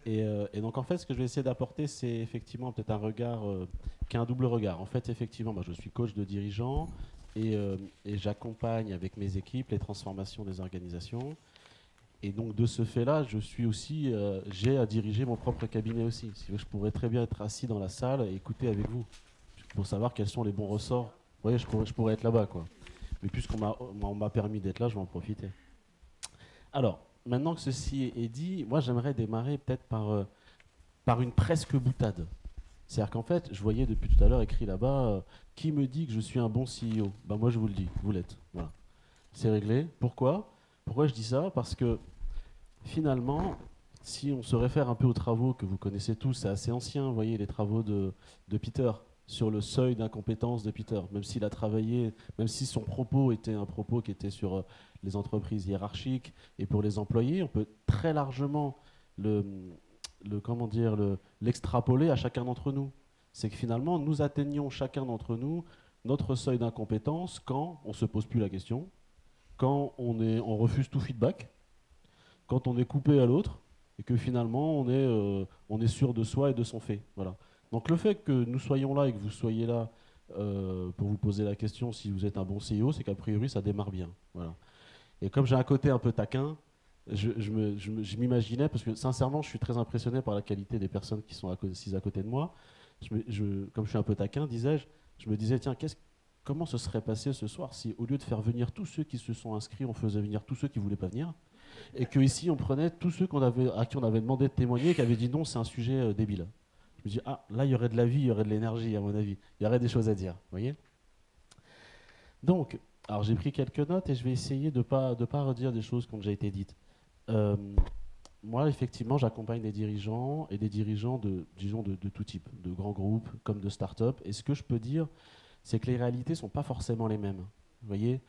Et donc en fait, ce que je vais essayer d'apporter, c'est effectivement peut-être un regard qui a un double regard. En fait, effectivement, moi, je suis coach de dirigeants et j'accompagne avec mes équipes les transformations des organisations. Et donc de ce fait-là, je suis aussi, j'ai à diriger mon propre cabinet aussi. Si vous voulez, je pourrais très bien être assis dans la salle et écouter avec vous pour savoir quels sont les bons ressorts. Vous voyez, je pourrais être là-bas, quoi. Mais puisqu'on m'a permis d'être là, je vais en profiter. Alors, maintenant que ceci est dit, moi j'aimerais démarrer peut-être par une presque boutade. C'est-à-dire qu'en fait, je voyais depuis tout à l'heure écrit là-bas, qui me dit que je suis un bon CEO? Ben moi je vous le dis, vous l'êtes. Voilà. C'est réglé. Pourquoi? Pourquoi je dis ça? Parce que finalement, si on se réfère un peu aux travaux que vous connaissez tous, c'est assez ancien, vous voyez, les travaux de Peter, sur le seuil d'incompétence de Peter, même s'il a travaillé, même si son propos était un propos qui était sur les entreprises hiérarchiques et pour les employés, on peut très largement le, comment dire, l'extrapoler à chacun d'entre nous. C'est que finalement, nous atteignons chacun d'entre nous notre seuil d'incompétence quand on ne se pose plus la question, quand on refuse tout feedback, quand on est coupé à l'autre et que finalement on est sûr de soi et de son fait. Voilà. Donc le fait que nous soyons là et que vous soyez là pour vous poser la question si vous êtes un bon CEO, c'est qu'a priori ça démarre bien. Voilà. Et comme j'ai un côté un peu taquin, je m'imaginais, parce que sincèrement je suis très impressionné par la qualité des personnes qui sont assises à côté de moi. Comme je suis un peu taquin, disais-je, je me disais, tiens, comment ce serait passé ce soir si au lieu de faire venir tous ceux qui se sont inscrits, on faisait venir tous ceux qui ne voulaient pas venir et qu'ici on prenait tous ceux à qui on avait demandé de témoigner et qui avaient dit non, c'est un sujet débile. Je me dis, ah, là, il y aurait de la vie, il y aurait de l'énergie, à mon avis. Il y aurait des choses à dire, vous voyez. Donc, alors j'ai pris quelques notes et je vais essayer de pas redire des choses qui ont déjà été dites. Euh, Moi, effectivement, j'accompagne des dirigeants et des dirigeants disons, de tout type, de grands groupes comme de start-up. Et ce que je peux dire, c'est que les réalités ne sont pas forcément les mêmes. Vous voyez.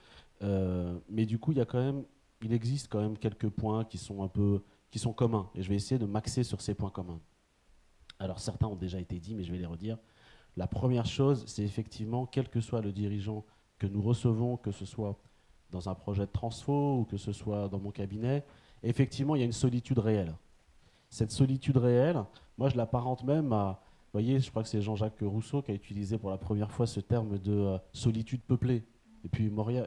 Mais du coup, il existe quand même quelques points qui sont communs. Et je vais essayer de m'axer sur ces points communs. Alors certains ont déjà été dits, mais je vais les redire. La première chose, c'est effectivement, quel que soit le dirigeant que nous recevons, que ce soit dans un projet de transfo ou que ce soit dans mon cabinet, effectivement, il y a une solitude réelle. Cette solitude réelle, moi je l'apparente même à, vous voyez, je crois que c'est Jean-Jacques Rousseau qui a utilisé pour la première fois ce terme de solitude peuplée. Et puis Moria,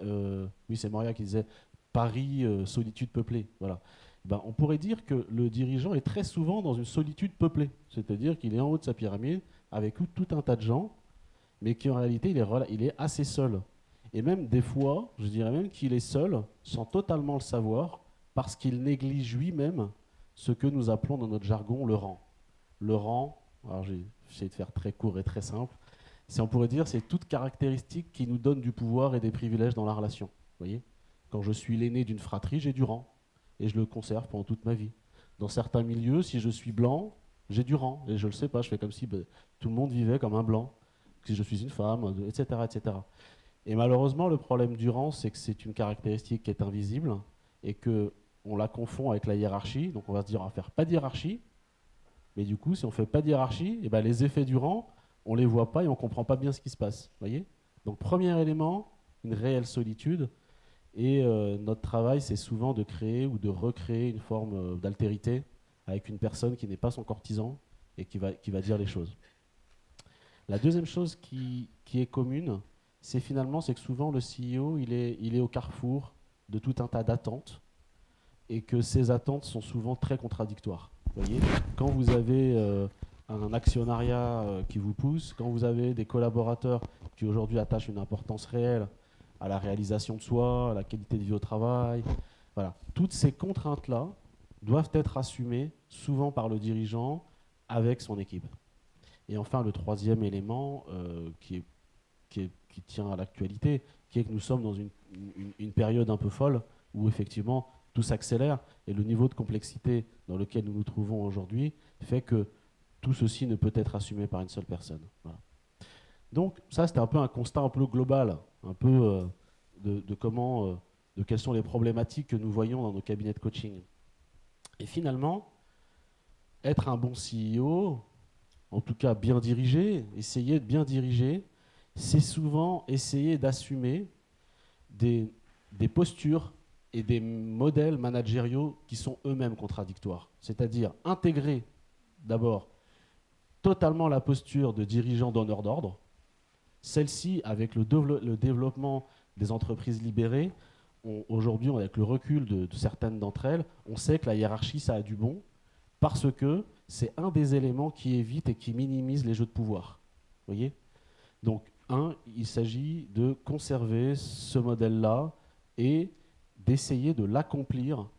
oui c'est Moria qui disait Paris, solitude peuplée. Voilà. Ben, on pourrait dire que le dirigeant est très souvent dans une solitude peuplée. C'est-à-dire qu'il est en haut de sa pyramide avec tout un tas de gens, mais qu'en réalité il est assez seul. Et même des fois, je dirais même qu'il est seul sans totalement le savoir, parce qu'il néglige lui-même ce que nous appelons dans notre jargon le rang. Le rang, alors j'ai essayé de faire très court et très simple, on pourrait dire c'est toute caractéristique qui nous donne du pouvoir et des privilèges dans la relation. Vous voyez. Quand je suis l'aîné d'une fratrie, j'ai du rang et je le conserve pendant toute ma vie. Dans certains milieux, si je suis blanc, j'ai du rang et je le sais pas, je fais comme si tout le monde vivait comme un blanc, si je suis une femme, etc., etc. Et malheureusement, le problème du rang, c'est que c'est une caractéristique qui est invisible et que on la confond avec la hiérarchie. Donc on va se dire on va faire pas de hiérarchie, mais du coup, si on fait pas de hiérarchie, et ben les effets du rang, on les voit pas et on comprend pas bien ce qui se passe. Voyez. Donc premier élément, une réelle solitude. Et notre travail, c'est souvent de créer ou de recréer une forme d'altérité avec une personne qui n'est pas son courtisan et qui va dire les choses. La deuxième chose qui est commune, c'est que souvent le CEO, il est au carrefour de tout un tas d'attentes et que ces attentes sont souvent très contradictoires. Vous voyez, quand vous avez un actionnariat qui vous pousse, quand vous avez des collaborateurs qui aujourd'hui attachent une importance réelle à la réalisation de soi, à la qualité de vie au travail, voilà, toutes ces contraintes-là doivent être assumées souvent par le dirigeant avec son équipe. Et enfin, le troisième élément qui tient à l'actualité, qui est que nous sommes dans une période un peu folle où effectivement tout s'accélère et le niveau de complexité dans lequel nous nous trouvons aujourd'hui fait que tout ceci ne peut être assumé par une seule personne. Voilà. Donc ça, c'était un peu un constat un peu global, un peu de comment, de quelles sont les problématiques que nous voyons dans nos cabinets de coaching. Et finalement, être un bon CEO, en tout cas bien dirigé, essayer de bien diriger, c'est souvent essayer d'assumer des postures et des modèles managériaux qui sont eux-mêmes contradictoires. C'est-à-dire intégrer d'abord totalement la posture de dirigeant donneur d'ordre. Celle-ci, avec le développement des entreprises libérées, aujourd'hui, avec le recul de certaines d'entre elles, on sait que la hiérarchie, ça a du bon, parce que c'est un des éléments qui évite et qui minimise les jeux de pouvoir. Vous voyez? Donc, il s'agit de conserver ce modèle-là et d'essayer de l'accomplir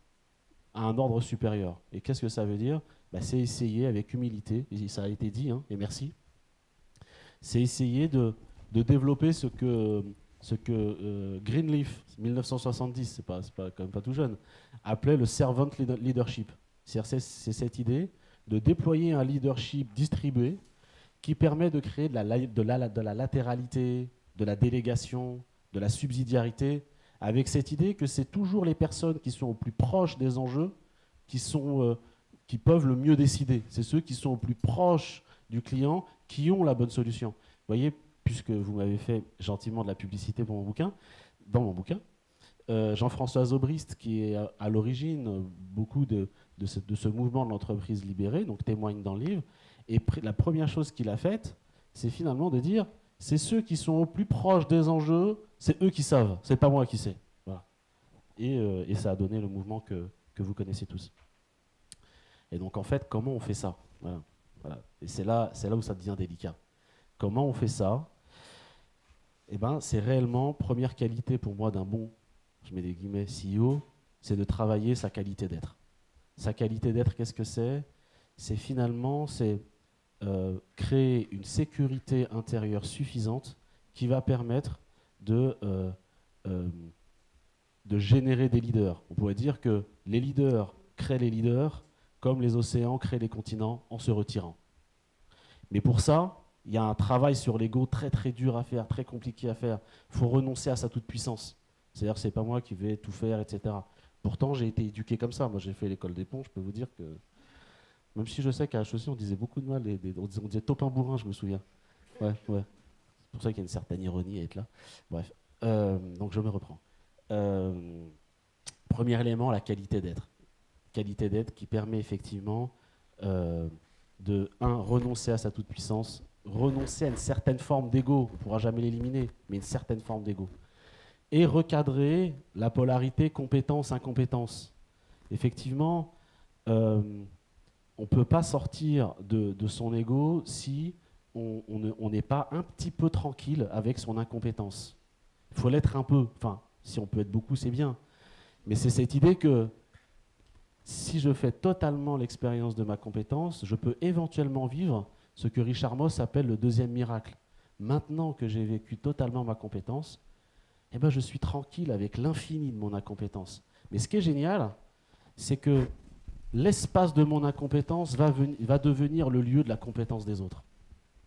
à un ordre supérieur. Et qu'est-ce que ça veut dire? C'est essayer avec humilité, et ça a été dit, hein, et merci, c'est essayer de développer ce que Greenleaf, 1970, c'est quand même pas tout jeune, appelait le servant leadership. C'est cette idée de déployer un leadership distribué qui permet de créer de la latéralité, de la délégation, de la subsidiarité, avec cette idée que c'est toujours les personnes qui sont au plus proches des enjeux qui peuvent le mieux décider. C'est ceux qui sont au plus proches du client qui ont la bonne solution. Vous voyez, puisque vous m'avez fait gentiment de la publicité pour dans mon bouquin, Jean-François Zobrist, qui est à l'origine beaucoup de ce mouvement de l'entreprise libérée, donc témoigne dans le livre, et la première chose qu'il a faite, c'est finalement de dire, c'est ceux qui sont au plus proches des enjeux, c'est eux qui savent, c'est pas moi qui sais. Voilà. Et ça a donné le mouvement que vous connaissez tous. Et donc en fait, comment on fait ça? Voilà. Voilà. Et c'est là où ça devient délicat. Comment on fait ça? Eh ben, c'est réellement, première qualité pour moi d'un bon, je mets des guillemets, CEO, c'est de travailler sa qualité d'être. Sa qualité d'être, qu'est-ce que c'est? C'est finalement, créer une sécurité intérieure suffisante qui va permettre de générer des leaders. On pourrait dire que les leaders créent les leaders comme les océans créent les continents en se retirant. Mais pour ça, il y a un travail sur l'ego très très dur à faire, très compliqué à faire. Il faut renoncer à sa toute-puissance. C'est-à-dire que ce n'est pas moi qui vais tout faire, etc. Pourtant, j'ai été éduqué comme ça. Moi, j'ai fait l'école des ponts, je peux vous dire que... Même si je sais qu'à HEC, on disait beaucoup de mal, on disait topin bourrin, je me souviens. Ouais. C'est pour ça qu'il y a une certaine ironie à être là. Bref, donc je me reprends. Premier élément, la qualité d'être. Qualité d'être qui permet effectivement renoncer à sa toute-puissance, renoncer à une certaine forme d'ego, on ne pourra jamais l'éliminer, mais une certaine forme d'ego. Et recadrer la polarité compétence-incompétence. Effectivement, on ne peut pas sortir de son ego si on n'est pas un petit peu tranquille avec son incompétence. Il faut l'être un peu. Enfin, si on peut être beaucoup, c'est bien. Mais c'est cette idée que si je fais totalement l'expérience de ma compétence, je peux éventuellement vivre ce que Richard Moss appelle le deuxième miracle. Maintenant que j'ai vécu totalement ma compétence, eh ben je suis tranquille avec l'infini de mon incompétence. Mais ce qui est génial, c'est que l'espace de mon incompétence va devenir le lieu de la compétence des autres.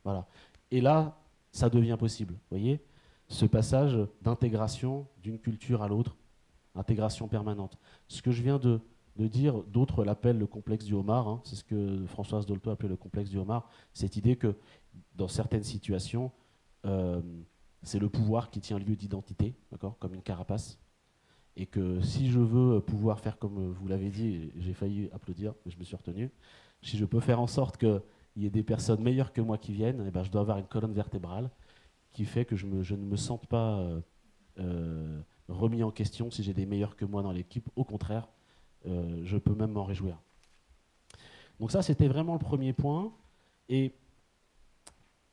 Voilà. Et là, ça devient possible. Vous voyez, ce passage d'intégration d'une culture à l'autre, intégration permanente. Ce que je viens de dire, d'autres l'appellent le complexe du homard, hein, c'est ce que Françoise Dolto appelait le complexe du homard, cette idée que dans certaines situations, c'est le pouvoir qui tient lieu d'identité, comme une carapace, et que si je veux pouvoir faire comme vous l'avez dit, j'ai failli applaudir, mais je me suis retenu, si je peux faire en sorte qu'il y ait des personnes meilleures que moi qui viennent, eh ben, je dois avoir une colonne vertébrale qui fait que je ne me sente pas remis en question si j'ai des meilleurs que moi dans l'équipe. Au contraire, je peux même m'en réjouir. Donc ça, c'était vraiment le premier point. Et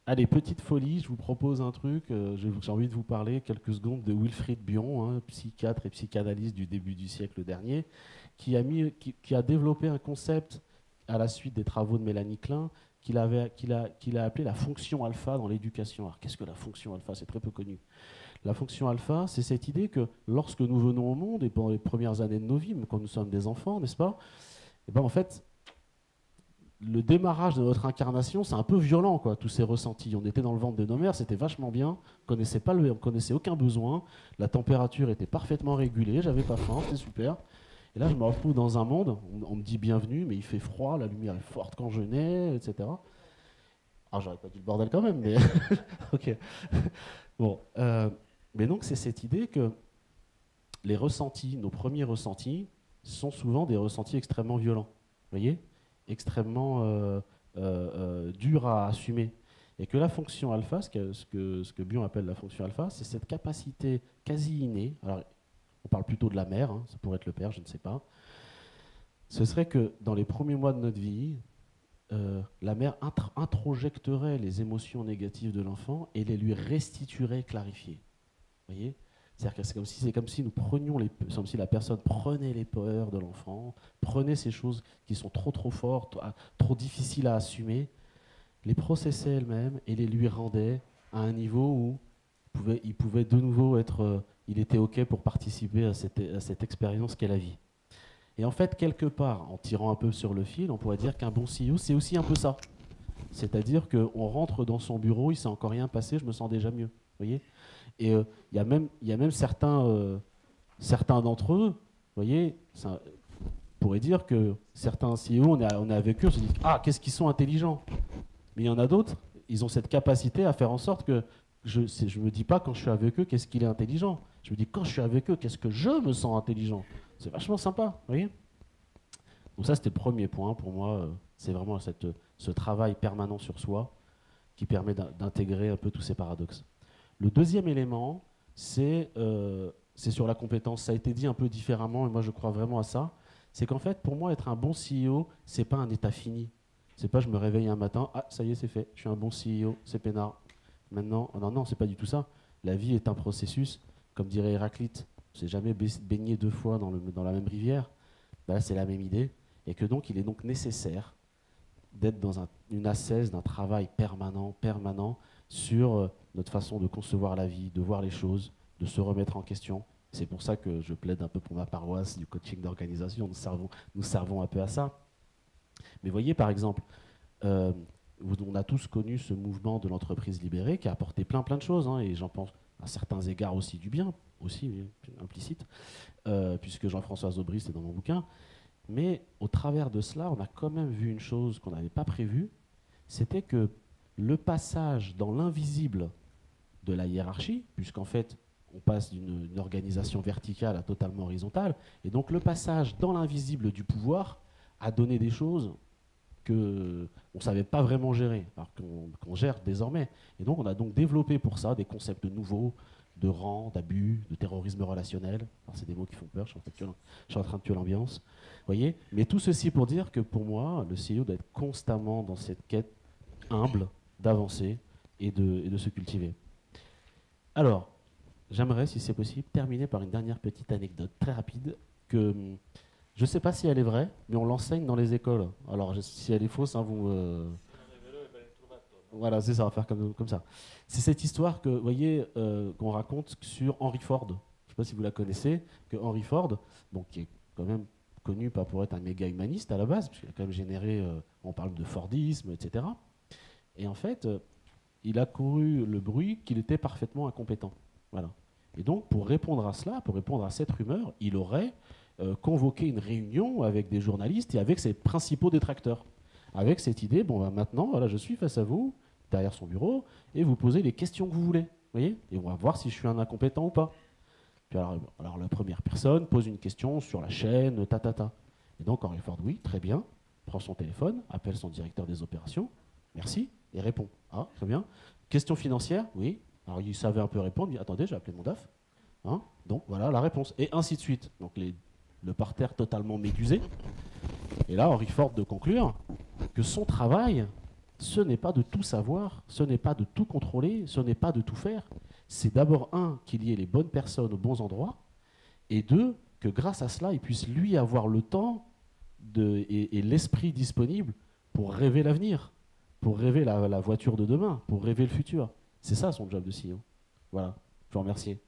allez, petite folie, je vous propose un truc. J'ai envie de vous parler quelques secondes de Wilfried Bion, hein, psychiatre et psychanalyste du début du siècle dernier, qui a développé un concept à la suite des travaux de Mélanie Klein qu'il a appelé la fonction alpha dans l'éducation. Alors qu'est-ce que la fonction alpha? C'est très peu connu. La fonction alpha, c'est cette idée que lorsque nous venons au monde, et pendant les premières années de nos vies, quand nous sommes des enfants, n'est-ce pas? Et ben en fait, le démarrage de notre incarnation, c'est un peu violent, quoi, tous ces ressentis. On était dans le ventre de nos mères, c'était vachement bien, on ne connaissait aucun besoin, la température était parfaitement régulée, j'avais pas faim, c'était super. Et là, je me retrouve dans un monde, on me dit bienvenue, mais il fait froid, la lumière est forte quand je nais, etc. Alors, j'aurais pas dit le bordel quand même, mais ok. Bon, mais donc c'est cette idée que les ressentis, nos premiers ressentis, sont souvent des ressentis extrêmement violents. Vous voyez? Extrêmement dur à assumer. Et que la fonction alpha, ce que Bion appelle la fonction alpha, c'est cette capacité quasi innée. Alors, on parle plutôt de la mère, hein, ça pourrait être le père, je ne sais pas. Ce serait que dans les premiers mois de notre vie, la mère introjecterait les émotions négatives de l'enfant et les lui restituerait clarifiées. Vous voyez? C'est-à-dire que c'est comme si nous prenions c'est comme si la personne prenait les peurs de l'enfant, prenait ces choses qui sont trop fortes, trop difficiles à assumer, les processait elle-même et les lui rendait à un niveau où il pouvait de nouveau il était OK pour participer à cette expérience qu'est la vie. Et en fait, quelque part, en tirant un peu sur le fil, on pourrait dire qu'un bon CEO, c'est aussi un peu ça. C'est-à-dire qu'on rentre dans son bureau, il ne s'est encore rien passé, je me sens déjà mieux. Vous voyez? Et il y a même certains d'entre eux, vous voyez, on pourrait dire que certains CEO, on est avec eux, on se dit ah, qu'est-ce qu'ils sont intelligents. Mais il y en a d'autres, ils ont cette capacité à faire en sorte que je ne me dis pas quand je suis avec eux qu'est-ce qu'il est intelligent. Je me dis quand je suis avec eux, qu'est-ce que je me sens intelligent. C'est vachement sympa, vous voyez. Donc ça, c'était le premier point pour moi. C'est vraiment ce travail permanent sur soi qui permet d'intégrer un peu tous ces paradoxes. Le deuxième élément, c'est sur la compétence. Ça a été dit un peu différemment, et moi je crois vraiment à ça. C'est qu'en fait, pour moi, être un bon CEO, c'est pas un état fini. C'est pas je me réveille un matin, ah ça y est, c'est fait, je suis un bon CEO, c'est peinard. Maintenant, non, c'est pas du tout ça. La vie est un processus, comme dirait Héraclite. On ne s'est jamais baigné deux fois dans la même rivière. Ben là, c'est la même idée. Et que donc, il est donc nécessaire d'être dans une ascèse d'un travail permanent sur notre façon de concevoir la vie, de voir les choses, de se remettre en question. C'est pour ça que je plaide un peu pour ma paroisse du coaching d'organisation. Nous servons un peu à ça. Mais voyez, par exemple, on a tous connu ce mouvement de l'entreprise libérée qui a apporté plein de choses, hein, et j'en pense à certains égards aussi du bien, aussi implicite, puisque Jean-François Zobry, c'est dans mon bouquin. Mais au travers de cela, on a quand même vu une chose qu'on n'avait pas prévue, c'était que le passage dans l'invisible de la hiérarchie, puisqu'en fait, on passe d'une organisation verticale à totalement horizontale, et donc le passage dans l'invisible du pouvoir a donné des choses qu'on ne savait pas vraiment gérer, alors qu'on gère désormais. Et donc on a donc développé pour ça des concepts nouveaux de rang, d'abus, de terrorisme relationnel. C'est des mots qui font peur, je suis en train de tuer l'ambiance. Voyez. Mais tout ceci pour dire que pour moi, le CEO doit être constamment dans cette quête humble d'avancer et de se cultiver. Alors, j'aimerais, si c'est possible, terminer par une dernière petite anecdote très rapide que je ne sais pas si elle est vraie, mais on l'enseigne dans les écoles. Alors, si elle est fausse, hein, voilà, c'est ça, on va faire comme ça. C'est cette histoire que, vous voyez, qu'on raconte sur Henry Ford. Je ne sais pas si vous la connaissez, que Henry Ford, bon, qui est quand même connu pas pour être un méga humaniste à la base, puisqu'il a quand même généré, on parle de Fordisme, etc. Et en fait, il a couru le bruit qu'il était parfaitement incompétent. Voilà. Et donc, pour répondre à cela, pour répondre à cette rumeur, il aurait convoqué une réunion avec des journalistes et avec ses principaux détracteurs. Avec cette idée, bon, bah, maintenant, voilà, je suis face à vous, derrière son bureau, et vous posez les questions que vous voulez. Voyez, et on va voir si je suis un incompétent ou pas. Puis alors la première personne pose une question sur la chaîne, Et donc Henry Ford, oui, très bien, prend son téléphone, appelle son directeur des opérations, merci, et répond. Ah, très bien. Question financière, oui. Alors il savait un peu répondre, il dit, attendez, j'ai appelé mon DAF. Hein, donc voilà la réponse. Et ainsi de suite. Donc le parterre totalement médusé. Et là, Henry Ford de conclure que son travail, ce n'est pas de tout savoir, ce n'est pas de tout contrôler, ce n'est pas de tout faire. C'est d'abord, qu'il y ait les bonnes personnes aux bons endroits, et deux, que grâce à cela, il puisse lui avoir le temps et l'esprit disponible pour rêver l'avenir, pour rêver la voiture de demain, pour rêver le futur. C'est ça son job de CEO. Voilà, je vous remercie.